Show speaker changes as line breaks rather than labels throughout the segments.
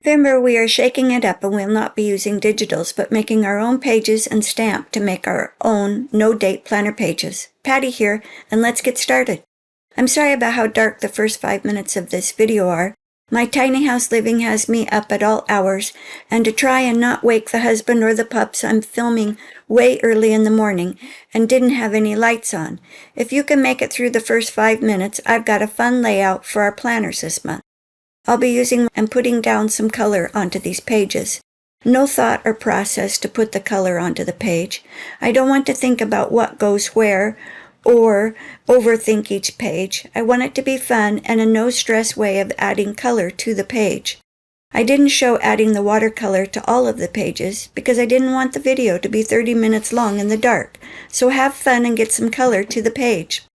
Remember, we are shaking it up and we'll not be using digitals, but making our own pages and stamp to make our own no-date planner pages. Patty here, and let's get started. I'm sorry about how dark the first 5 minutes of this video are. My tiny house living has me up at all hours, and to try and not wake the husband or the pups, I'm filming way early in the morning and didn't have any lights on. If you can make it through the first 5 minutes, I've got a fun layout for our planners this month. I'll be using and putting down some color onto these pages. No thought or process to put the color onto the page. I don't want to think about what goes where or overthink each page. I want it to be fun and a no-stress way of adding color to the page. I didn't show adding the watercolor to all of the pages because I didn't want the video to be 30 minutes long in the dark, so have fun and get some color to the page.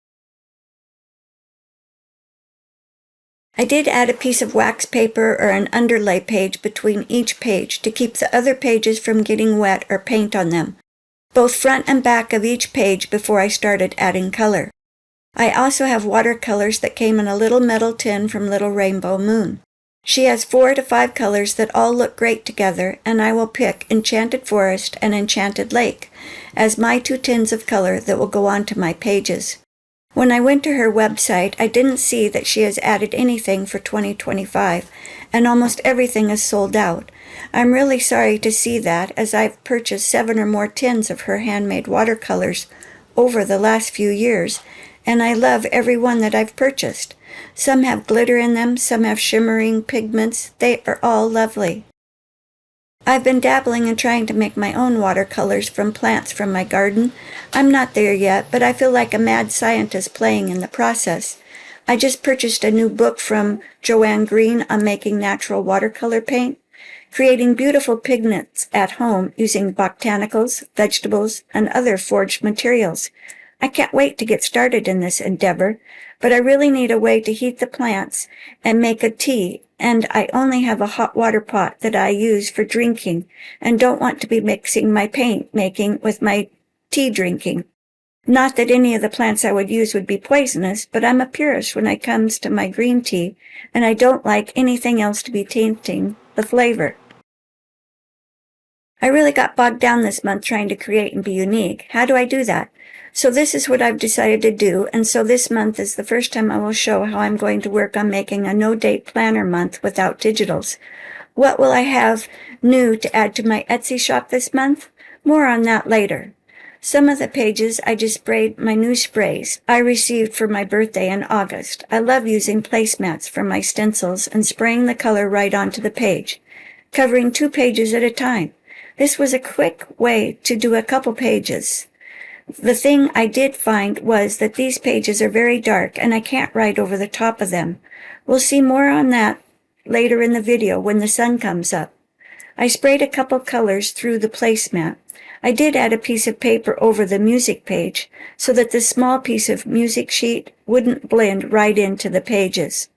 I did add a piece of wax paper or an underlay page between each page to keep the other pages from getting wet or paint on them, both front and back of each page before I started adding color. I also have watercolors that came in a little metal tin from Little Rainbow Moon. She has 4 to 5 colors that all look great together, and I will pick Enchanted Forest and Enchanted Lake as my 2 tins of color that will go onto my pages. When I went to her website, I didn't see that she has added anything for 2025, and almost everything is sold out. I'm really sorry to see that, as I've purchased 7 or more tins of her handmade watercolors over the last few years, and I love every one that I've purchased. Some have glitter in them, some have shimmering pigments. They are all lovely. I've been dabbling and trying to make my own watercolors from plants from my garden. I'm not there yet, but I feel like a mad scientist playing in the process. I just purchased a new book from Joanne Green on making natural watercolor paint, creating beautiful pigments at home using botanicals, vegetables, and other forged materials. I can't wait to get started in this endeavor, but I really need a way to heat the plants and make a tea, and I only have a hot water pot that I use for drinking and don't want to be mixing my paint making with my tea drinking. Not that any of the plants I would use would be poisonous, but I'm a purist when it comes to my green tea, and I don't like anything else to be tainting the flavor. I really got bogged down this month trying to create and be unique. How do I do that? So this is what I've decided to do, and so this month is the first time I will show how I'm going to work on making a no-date planner month without digitals. What will I have new to add to my Etsy shop this month? More on that later. Some of the pages I just sprayed my new sprays I received for my birthday in August. I love using placemats for my stencils and spraying the color right onto the page, covering 2 pages at a time. This was a quick way to do a couple pages. The thing I did find was that these pages are very dark and I can't write over the top of them. We'll see more on that later in the video when the sun comes up. I sprayed a couple colors through the placemat. I did add a piece of paper over the music page so that the small piece of music sheet wouldn't blend right into the pages.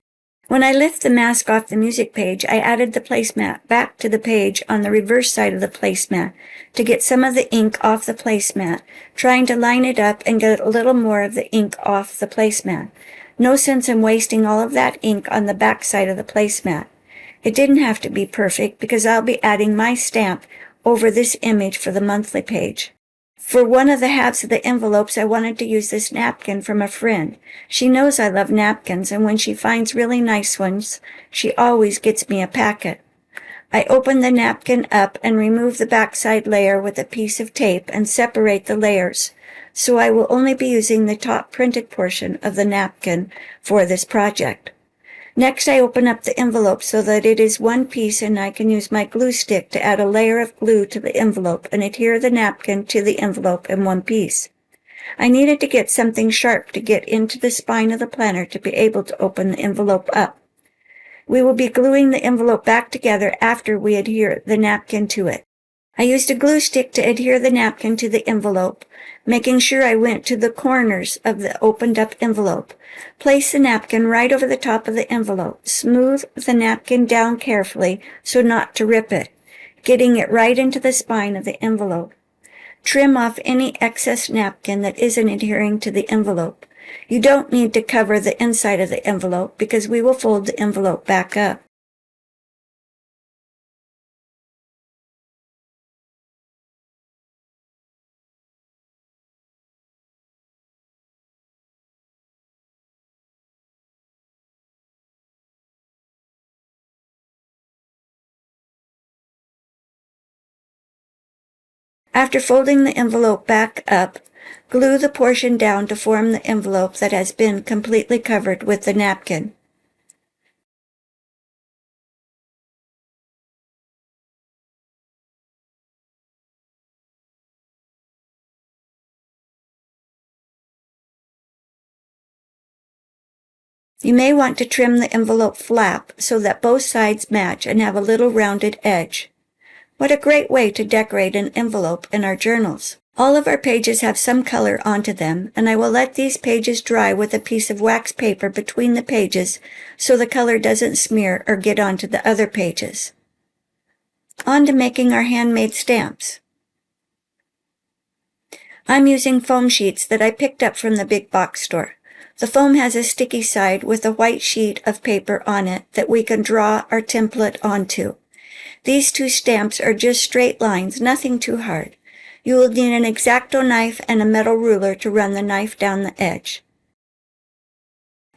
When I lift the mask off the music page, I added the placemat back to the page on the reverse side of the placemat to get some of the ink off the placemat, trying to line it up and get a little more of the ink off the placemat. No sense in wasting all of that ink on the back side of the placemat. It didn't have to be perfect because I'll be adding my stamp over this image for the monthly page. For one of the halves of the envelopes, I wanted to use this napkin from a friend. She knows I love napkins, and when she finds really nice ones, she always gets me a packet. I open the napkin up and remove the backside layer with a piece of tape and separate the layers, so I will only be using the top printed portion of the napkin for this project. Next, I open up the envelope so that it is one piece, and I can use my glue stick to add a layer of glue to the envelope and adhere the napkin to the envelope in one piece. I needed to get something sharp to get into the spine of the planner to be able to open the envelope up. We will be gluing the envelope back together after we adhere the napkin to it. I used a glue stick to adhere the napkin to the envelope, making sure I went to the corners of the opened up envelope. Place the napkin right over the top of the envelope. Smooth the napkin down carefully so not to rip it, getting it right into the spine of the envelope. Trim off any excess napkin that isn't adhering to the envelope. You don't need to cover the inside of the envelope because we will fold the envelope back up. After folding the envelope back up, glue the portion down to form the envelope that has been completely covered with the napkin. You may want to trim the envelope flap so that both sides match and have a little rounded edge. What a great way to decorate an envelope in our journals. All of our pages have some color onto them, and I will let these pages dry with a piece of wax paper between the pages so the color doesn't smear or get onto the other pages. On to making our handmade stamps. I'm using foam sheets that I picked up from the big box store. The foam has a sticky side with a white sheet of paper on it that we can draw our template onto. These two stamps are just straight lines, nothing too hard. You will need an X-Acto knife and a metal ruler to run the knife down the edge.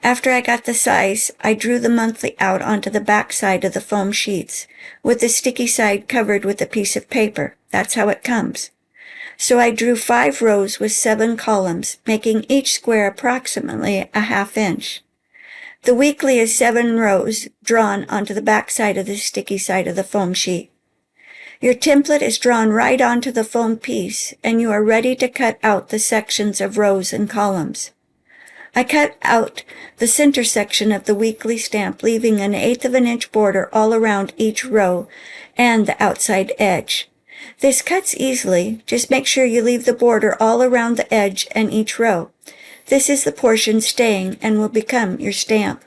After I got the size, I drew the monthly out onto the back side of the foam sheets, with the sticky side covered with a piece of paper. That's how it comes. So I drew 5 rows with 7 columns, making each square approximately a ½ inch. The weekly is 7 rows drawn onto the back side of the sticky side of the foam sheet. Your template is drawn right onto the foam piece, and you are ready to cut out the sections of rows and columns. I cut out the center section of the weekly stamp, leaving an 1/8 inch border all around each row and the outside edge. This cuts easily. Just make sure you leave the border all around the edge and each row. This is the portion staying and will become your stamp.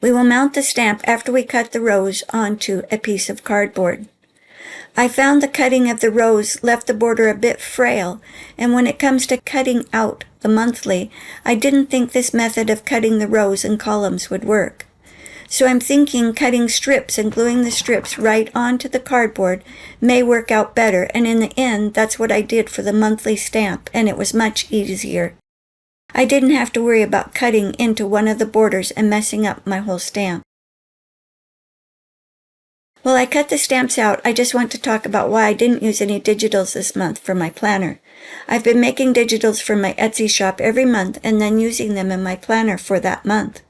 We will mount the stamp after we cut the rows onto a piece of cardboard. I found the cutting of the rows left the border a bit frail, and when it comes to cutting out the monthly, I didn't think this method of cutting the rows and columns would work. So I'm thinking cutting strips and gluing the strips right onto the cardboard may work out better, and in the end, that's what I did for the monthly stamp, and it was much easier. I didn't have to worry about cutting into one of the borders and messing up my whole stamp. While I cut the stamps out, I just want to talk about why I didn't use any digitals this month for my planner. I've been making digitals for my Etsy shop every month and then using them in my planner for that month.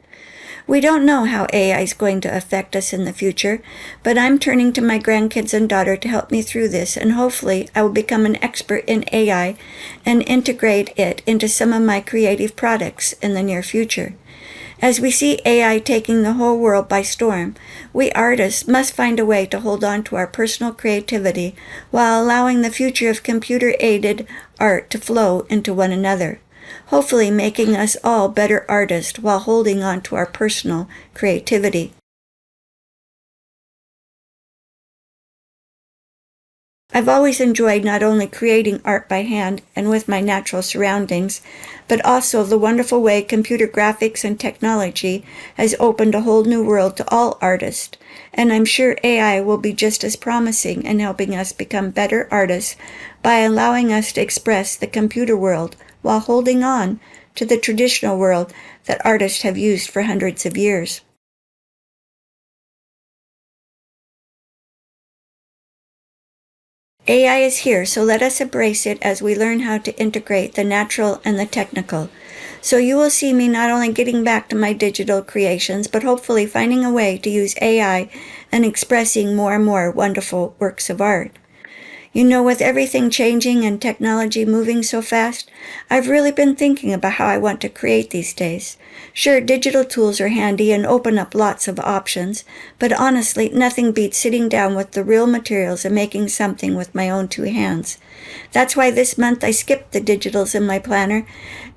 We don't know how AI is going to affect us in the future, but I'm turning to my grandkids and daughter to help me through this, and hopefully I will become an expert in AI and integrate it into some of my creative products in the near future. As we see AI taking the whole world by storm, we artists must find a way to hold on to our personal creativity while allowing the future of computer-aided art to flow into one another, hopefully making us all better artists while holding on to our personal creativity. I've always enjoyed not only creating art by hand and with my natural surroundings, but also the wonderful way computer graphics and technology has opened a whole new world to all artists, and I'm sure AI will be just as promising in helping us become better artists by allowing us to express the computer world while holding on to the traditional world that artists have used for hundreds of years. AI is here, so let us embrace it as we learn how to integrate the natural and the technical. So you will see me not only getting back to my digital creations, but hopefully finding a way to use AI and expressing more and more wonderful works of art. You know, with everything changing and technology moving so fast, I've really been thinking about how I want to create these days. Sure, digital tools are handy and open up lots of options, but honestly, nothing beats sitting down with the real materials and making something with my own 2 hands. That's why this month I skipped the digitals in my planner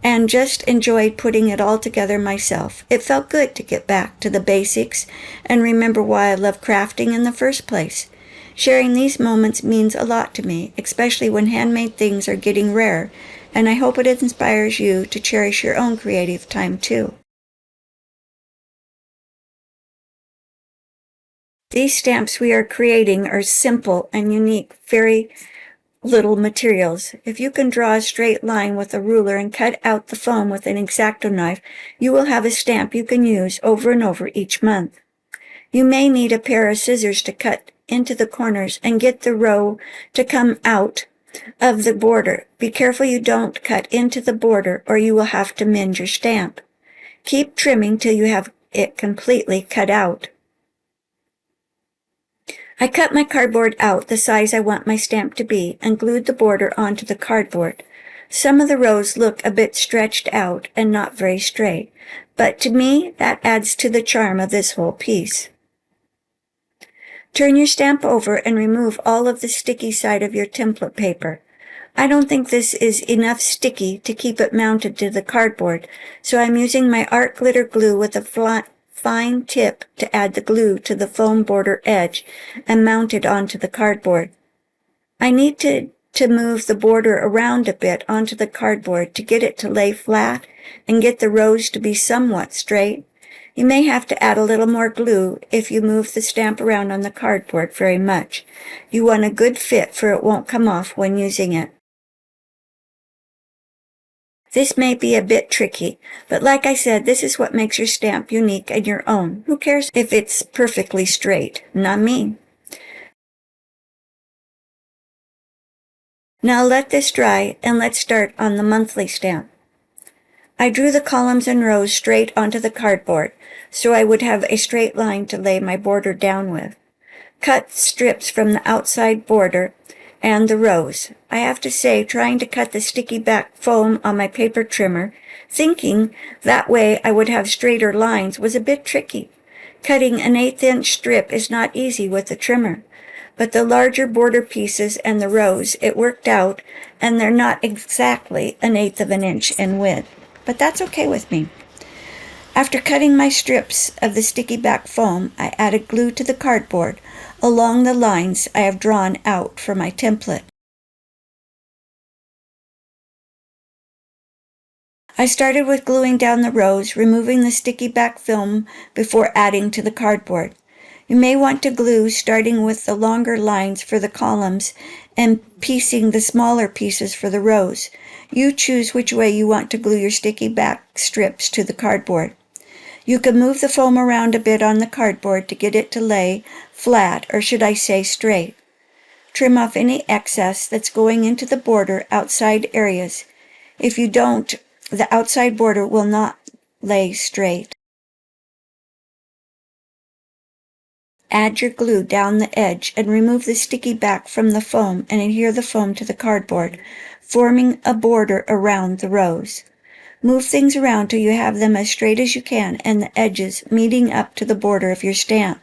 and just enjoyed putting it all together myself. It felt good to get back to the basics and remember why I love crafting in the first place. Sharing these moments means a lot to me, especially when handmade things are getting rare, and I hope it inspires you to cherish your own creative time too. These stamps we are creating are simple and unique, very little materials. If you can draw a straight line with a ruler and cut out the foam with an X-Acto knife, you will have a stamp you can use over and over each month. You may need a pair of scissors to cut into the corners and get the row to come out of the border. Be careful you don't cut into the border or you will have to mend your stamp. Keep trimming till you have it completely cut out. I cut my cardboard out the size I want my stamp to be and glued the border onto the cardboard. Some of the rows look a bit stretched out and not very straight, but to me that adds to the charm of this whole piece. Turn your stamp over and remove all of the sticky side of your template paper. I don't think this is enough sticky to keep it mounted to the cardboard, so I'm using my art glitter glue with a fine tip to add the glue to the foam border edge and mount it onto the cardboard. I need to move the border around a bit onto the cardboard to get it to lay flat and get the rows to be somewhat straight. You may have to add a little more glue if you move the stamp around on the cardboard very much. You want a good fit for it won't come off when using it. This may be a bit tricky, but like I said, this is what makes your stamp unique and your own. Who cares if it's perfectly straight? Not me. Now let this dry and let's start on the monthly stamp. I drew the columns and rows straight onto the cardboard, so I would have a straight line to lay my border down with. Cut strips from the outside border and the rows. I have to say, trying to cut the sticky back foam on my paper trimmer, thinking that way I would have straighter lines, was a bit tricky. Cutting an 1/8 inch strip is not easy with the trimmer, but the larger border pieces and the rows, it worked out, and they're not exactly 1/8 of an inch in width, but that's okay with me. After cutting my strips of the sticky back foam, I added glue to the cardboard along the lines I have drawn out for my template. I started with gluing down the rows, removing the sticky back film before adding to the cardboard. You may want to glue starting with the longer lines for the columns and piecing the smaller pieces for the rows. You choose which way you want to glue your sticky back strips to the cardboard. You can move the foam around a bit on the cardboard to get it to lay flat, or should I say straight. Trim off any excess that's going into the border outside areas. If you don't, the outside border will not lay straight. Add your glue down the edge and remove the sticky back from the foam and adhere the foam to the cardboard, forming a border around the rows. Move things around till you have them as straight as you can and the edges meeting up to the border of your stamp.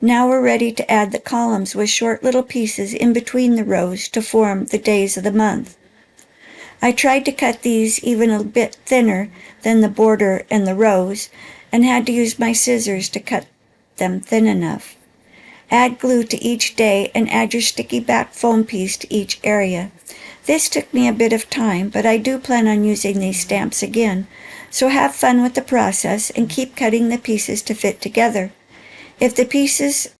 Now we're ready to add the columns with short little pieces in between the rows to form the days of the month. I tried to cut these even a bit thinner than the border and the rows, and had to use my scissors to cut them thin enough. Add glue to each day and add your sticky back foam piece to each area. This took me a bit of time, but I do plan on using these stamps again, so have fun with the process and keep cutting the pieces to fit together. If the pieces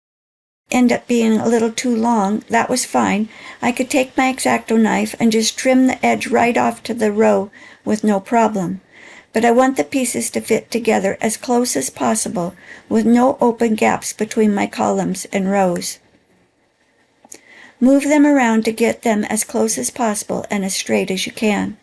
end up being a little too long, that was fine. I could take my X-Acto knife and just trim the edge right off to the row with no problem. But I want the pieces to fit together as close as possible with no open gaps between my columns and rows. Move them around to get them as close as possible and as straight as you can.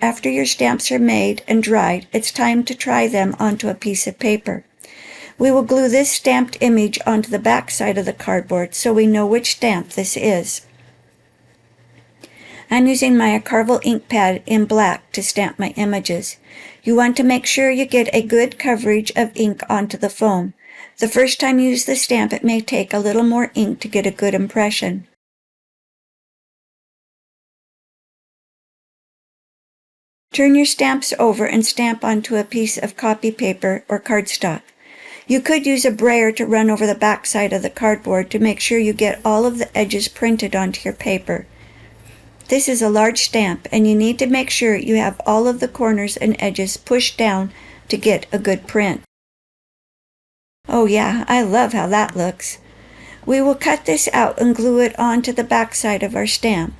After your stamps are made and dried, it's time to try them onto a piece of paper. We will glue this stamped image onto the back side of the cardboard so we know which stamp this is. I'm using my Carvel ink pad in black to stamp my images. You want to make sure you get a good coverage of ink onto the foam. The first time you use the stamp, it may take a little more ink to get a good impression. Turn your stamps over and stamp onto a piece of copy paper or cardstock. You could use a brayer to run over the back side of the cardboard to make sure you get all of the edges printed onto your paper. This is a large stamp, and you need to make sure you have all of the corners and edges pushed down to get a good print. Oh yeah, I love how that looks. We will cut this out and glue it onto the back side of our stamp.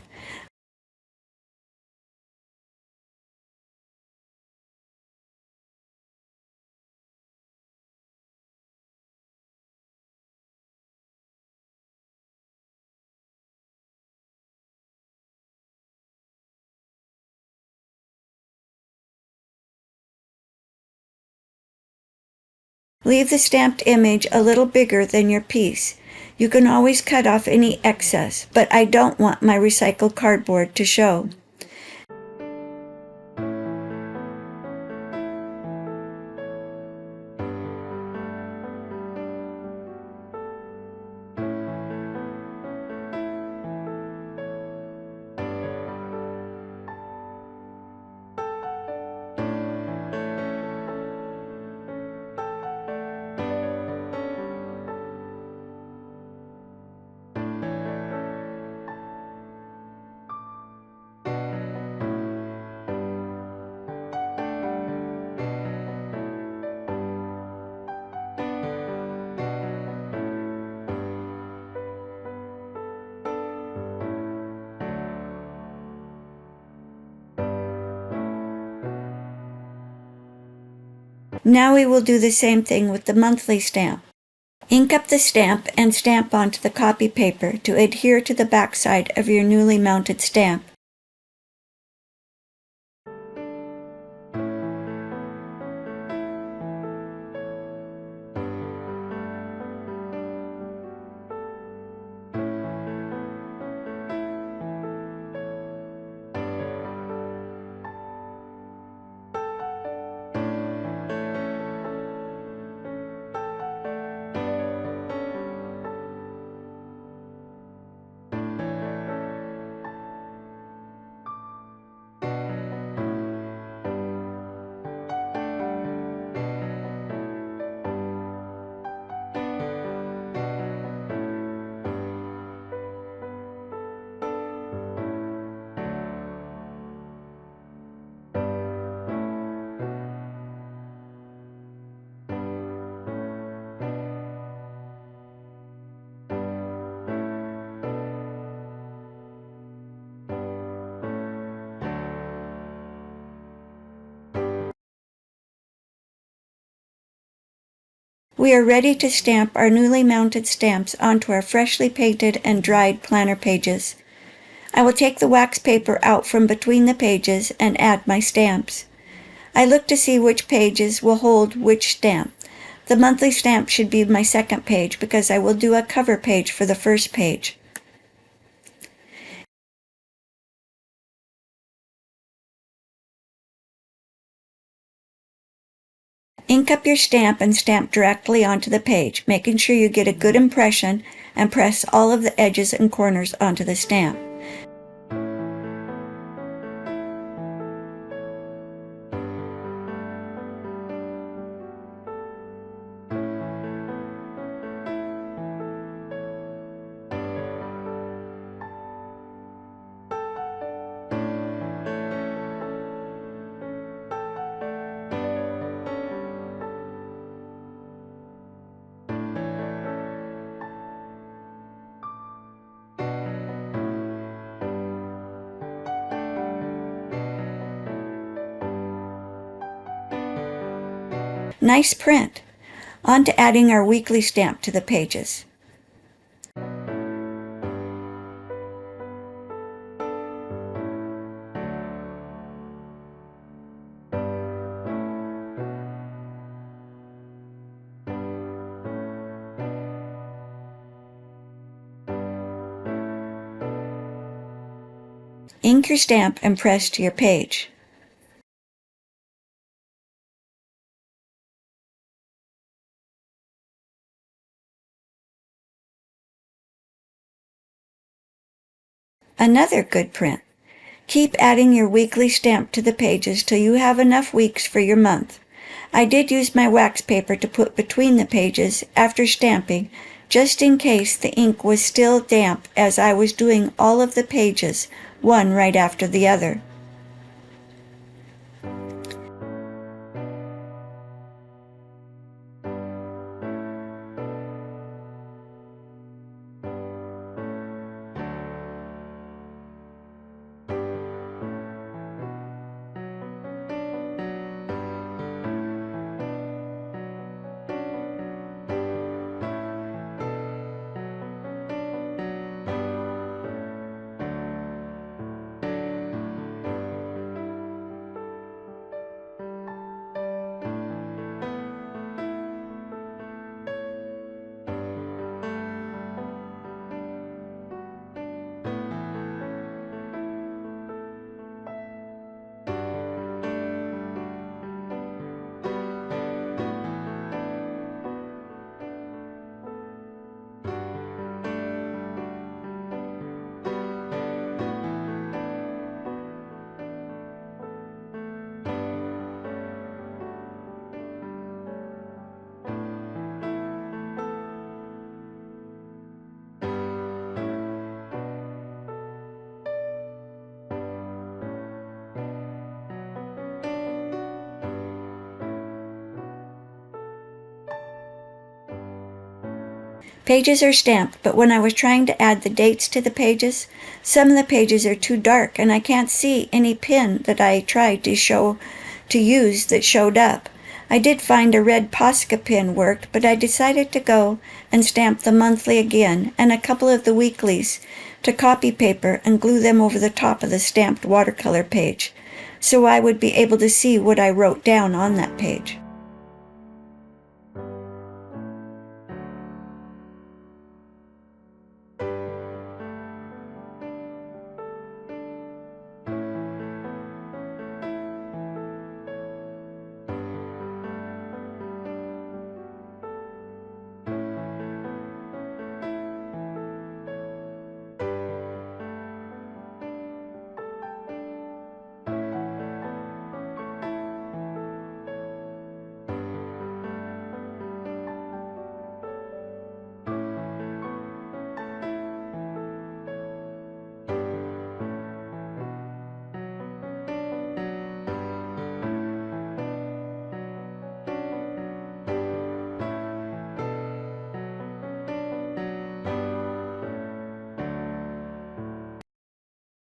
Leave the stamped image a little bigger than your piece. You can always cut off any excess, but I don't want my recycled cardboard to show. Now we will do the same thing with the monthly stamp. Ink up the stamp and stamp onto the copy paper to adhere to the backside of your newly mounted stamp. We are ready to stamp our newly mounted stamps onto our freshly painted and dried planner pages. I will take the wax paper out from between the pages and add my stamps. I look to see which pages will hold which stamp. The monthly stamp should be my second page because I will do a cover page for the first page. Ink up your stamp and stamp directly onto the page, making sure you get a good impression and press all of the edges and corners onto the stamp. Nice print! On to adding our weekly stamp to the pages. Ink your stamp and press to your page. Another good print. Keep adding your weekly stamp to the pages till you have enough weeks for your month. I did use my wax paper to put between the pages after stamping, just in case the ink was still damp as I was doing all of the pages, one right after the other. Pages are stamped, but when I was trying to add the dates to the pages, some of the pages are too dark and I can't see any pin that I tried to use that showed up. I did find a red Posca pin worked, but I decided to go and stamp the monthly again and a couple of the weeklies to copy paper and glue them over the top of the stamped watercolor page, so I would be able to see what I wrote down on that page.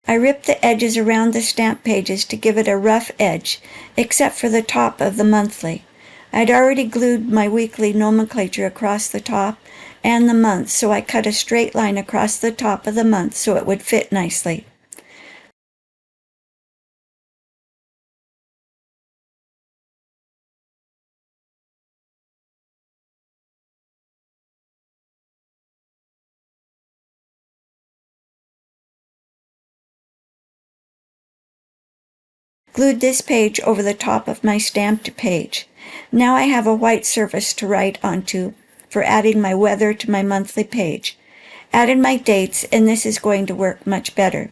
I ripped the edges around the stamp pages to give it a rough edge, except for the top of the monthly. I'd already glued my weekly nomenclature across the top and the month, so I cut a straight line across the top of the month so it would fit nicely. Glued this page over the top of my stamped page. Now I have a white surface to write onto for adding my weather to my monthly page. Added my dates, and this is going to work much better.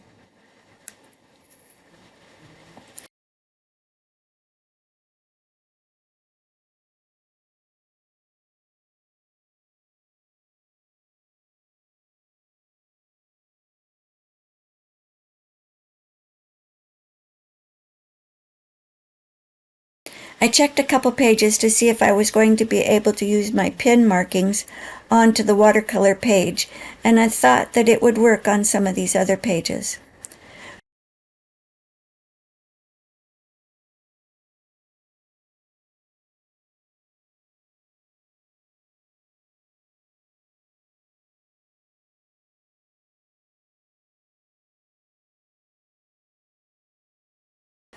I checked a couple pages to see if I was going to be able to use my pin markings onto the watercolor page, and I thought that it would work on some of these other pages.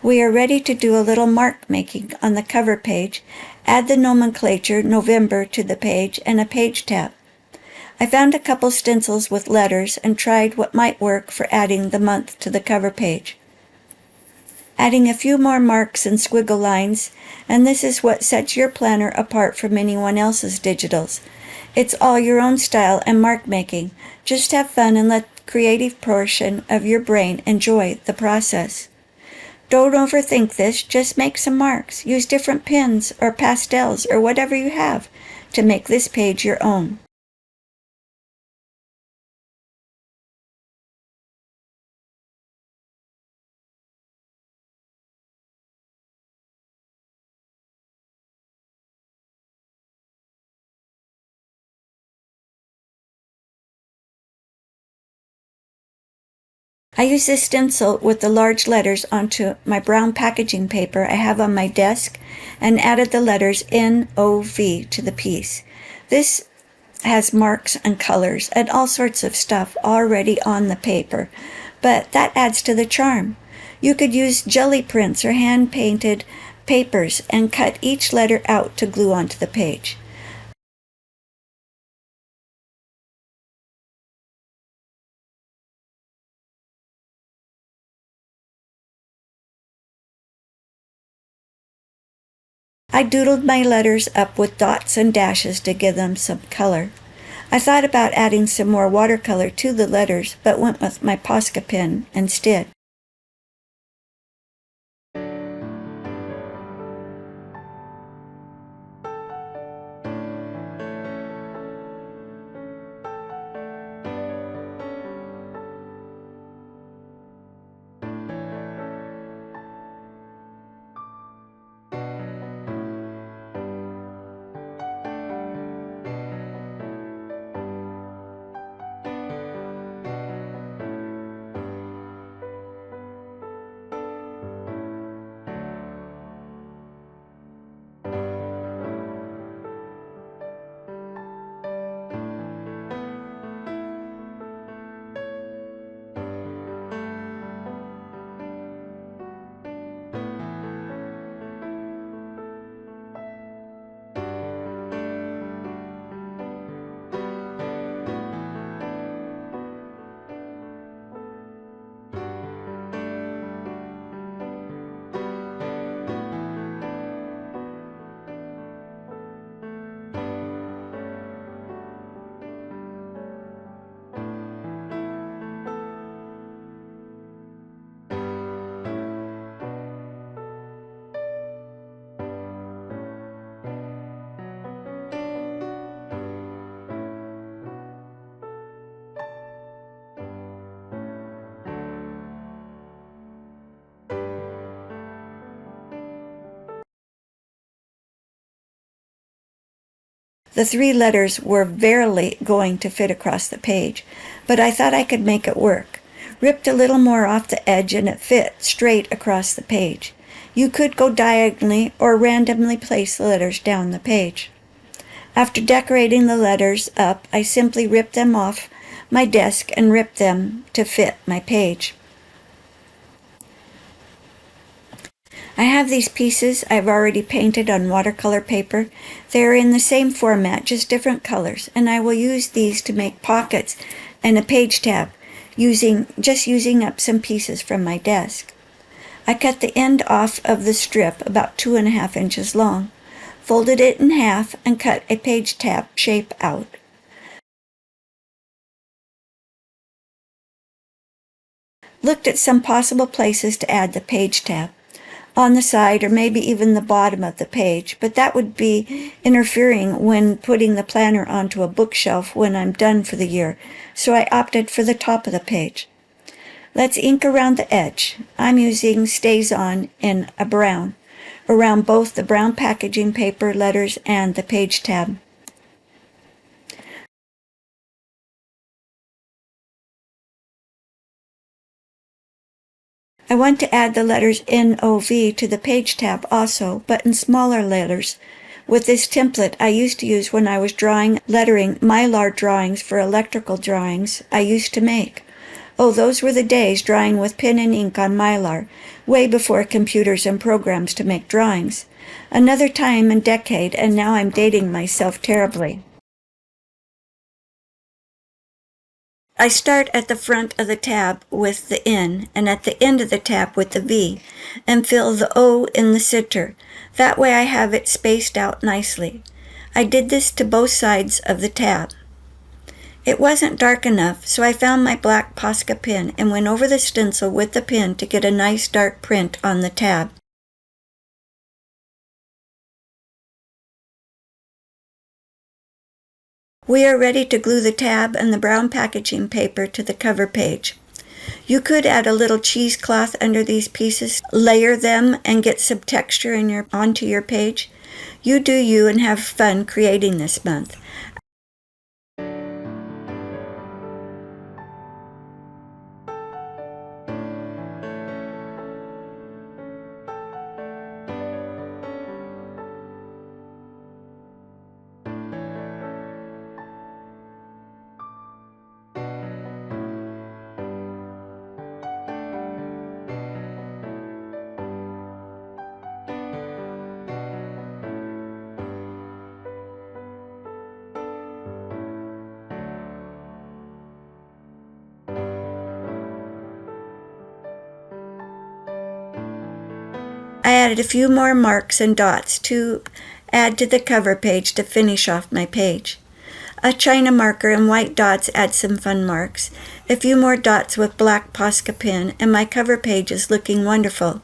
We are ready to do a little mark making on the cover page. Add the nomenclature November to the page and a page tab. I found a couple stencils with letters and tried what might work for adding the month to the cover page. Adding a few more marks and squiggle lines, and this is what sets your planner apart from anyone else's digitals. It's all your own style and mark making. Just have fun and let the creative portion of your brain enjoy the process. Don't overthink this, just make some marks. Use different pens or pastels or whatever you have to make this page your own. I use this stencil with the large letters onto my brown packaging paper I have on my desk and added the letters N-O-V to the piece. This has marks and colors and all sorts of stuff already on the paper, but that adds to the charm. You could use jelly prints or hand-painted papers and cut each letter out to glue onto the page. I doodled my letters up with dots and dashes to give them some color. I thought about adding some more watercolor to the letters, but went with my Posca pen instead. The 3 letters were barely going to fit across the page, but I thought I could make it work. Ripped a little more off the edge and it fit straight across the page. You could go diagonally or randomly place the letters down the page. After decorating the letters up, I simply rip them off my desk and rip them to fit my page. I have these pieces I've already painted on watercolor paper. They are in the same format, just different colors, and I will use these to make pockets and a page tab, using up some pieces from my desk. I cut the end off of the strip about 2.5 inches long, folded it in half, and cut a page tab shape out. Looked at some possible places to add the page tab, on the side or maybe even the bottom of the page, but that would be interfering when putting the planner onto a bookshelf when I'm done for the year, so I opted for the top of the page. Let's ink around the edge. I'm using StazOn in a brown, around both the brown packaging paper, letters, and the page tab. I want to add the letters NOV to the page tab also, but in smaller letters, with this template I used to use when I was drawing lettering Mylar drawings for electrical drawings I used to make. Oh, those were the days drawing with pen and ink on Mylar, way before computers and programs to make drawings. Another time and decade, and now I'm dating myself terribly. I start at the front of the tab with the N, and at the end of the tab with the V, and fill the O in the center. That way I have it spaced out nicely. I did this to both sides of the tab. It wasn't dark enough, so I found my black Posca pen and went over the stencil with the pen to get a nice dark print on the tab. We are ready to glue the tab and the brown packaging paper to the cover page. You could add a little cheesecloth under these pieces, layer them, and get some texture onto your page. You do you and have fun creating this month. I added a few more marks and dots to add to the cover page to finish off my page. A China marker and white dots add some fun marks, a few more dots with black Posca pen, and my cover page is looking wonderful.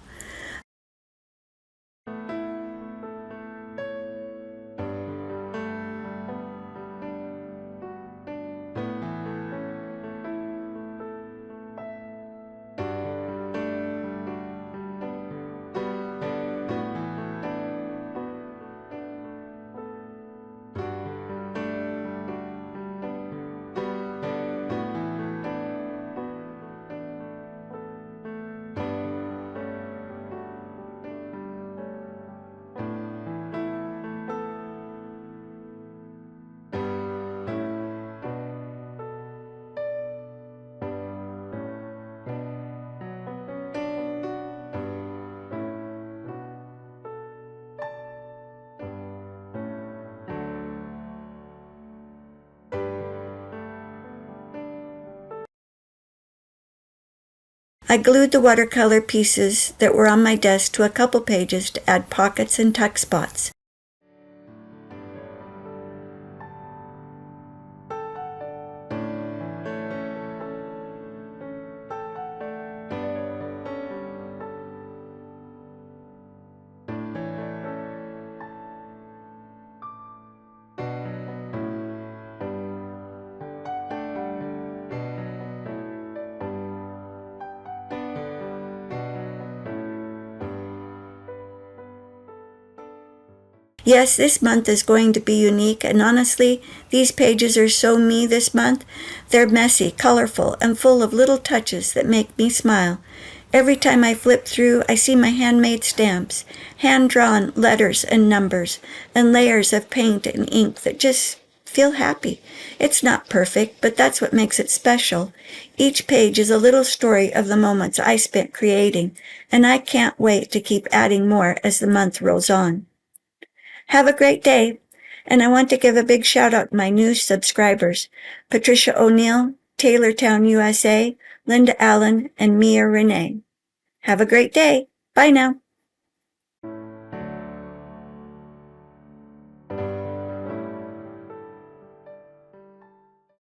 I glued the watercolor pieces that were on my desk to a couple pages to add pockets and tuck spots. Yes, this month is going to be unique, and honestly, these pages are so me this month. They're messy, colorful, and full of little touches that make me smile. Every time I flip through, I see my handmade stamps, hand-drawn letters and numbers, and layers of paint and ink that just feel happy. It's not perfect, but that's what makes it special. Each page is a little story of the moments I spent creating, and I can't wait to keep adding more as the month rolls on. Have a great day, and I want to give a big shout out to my new subscribers, Patricia O'Neill, Taylortown, USA, Linda Allen, and Mia Renee. Have a great day. Bye now.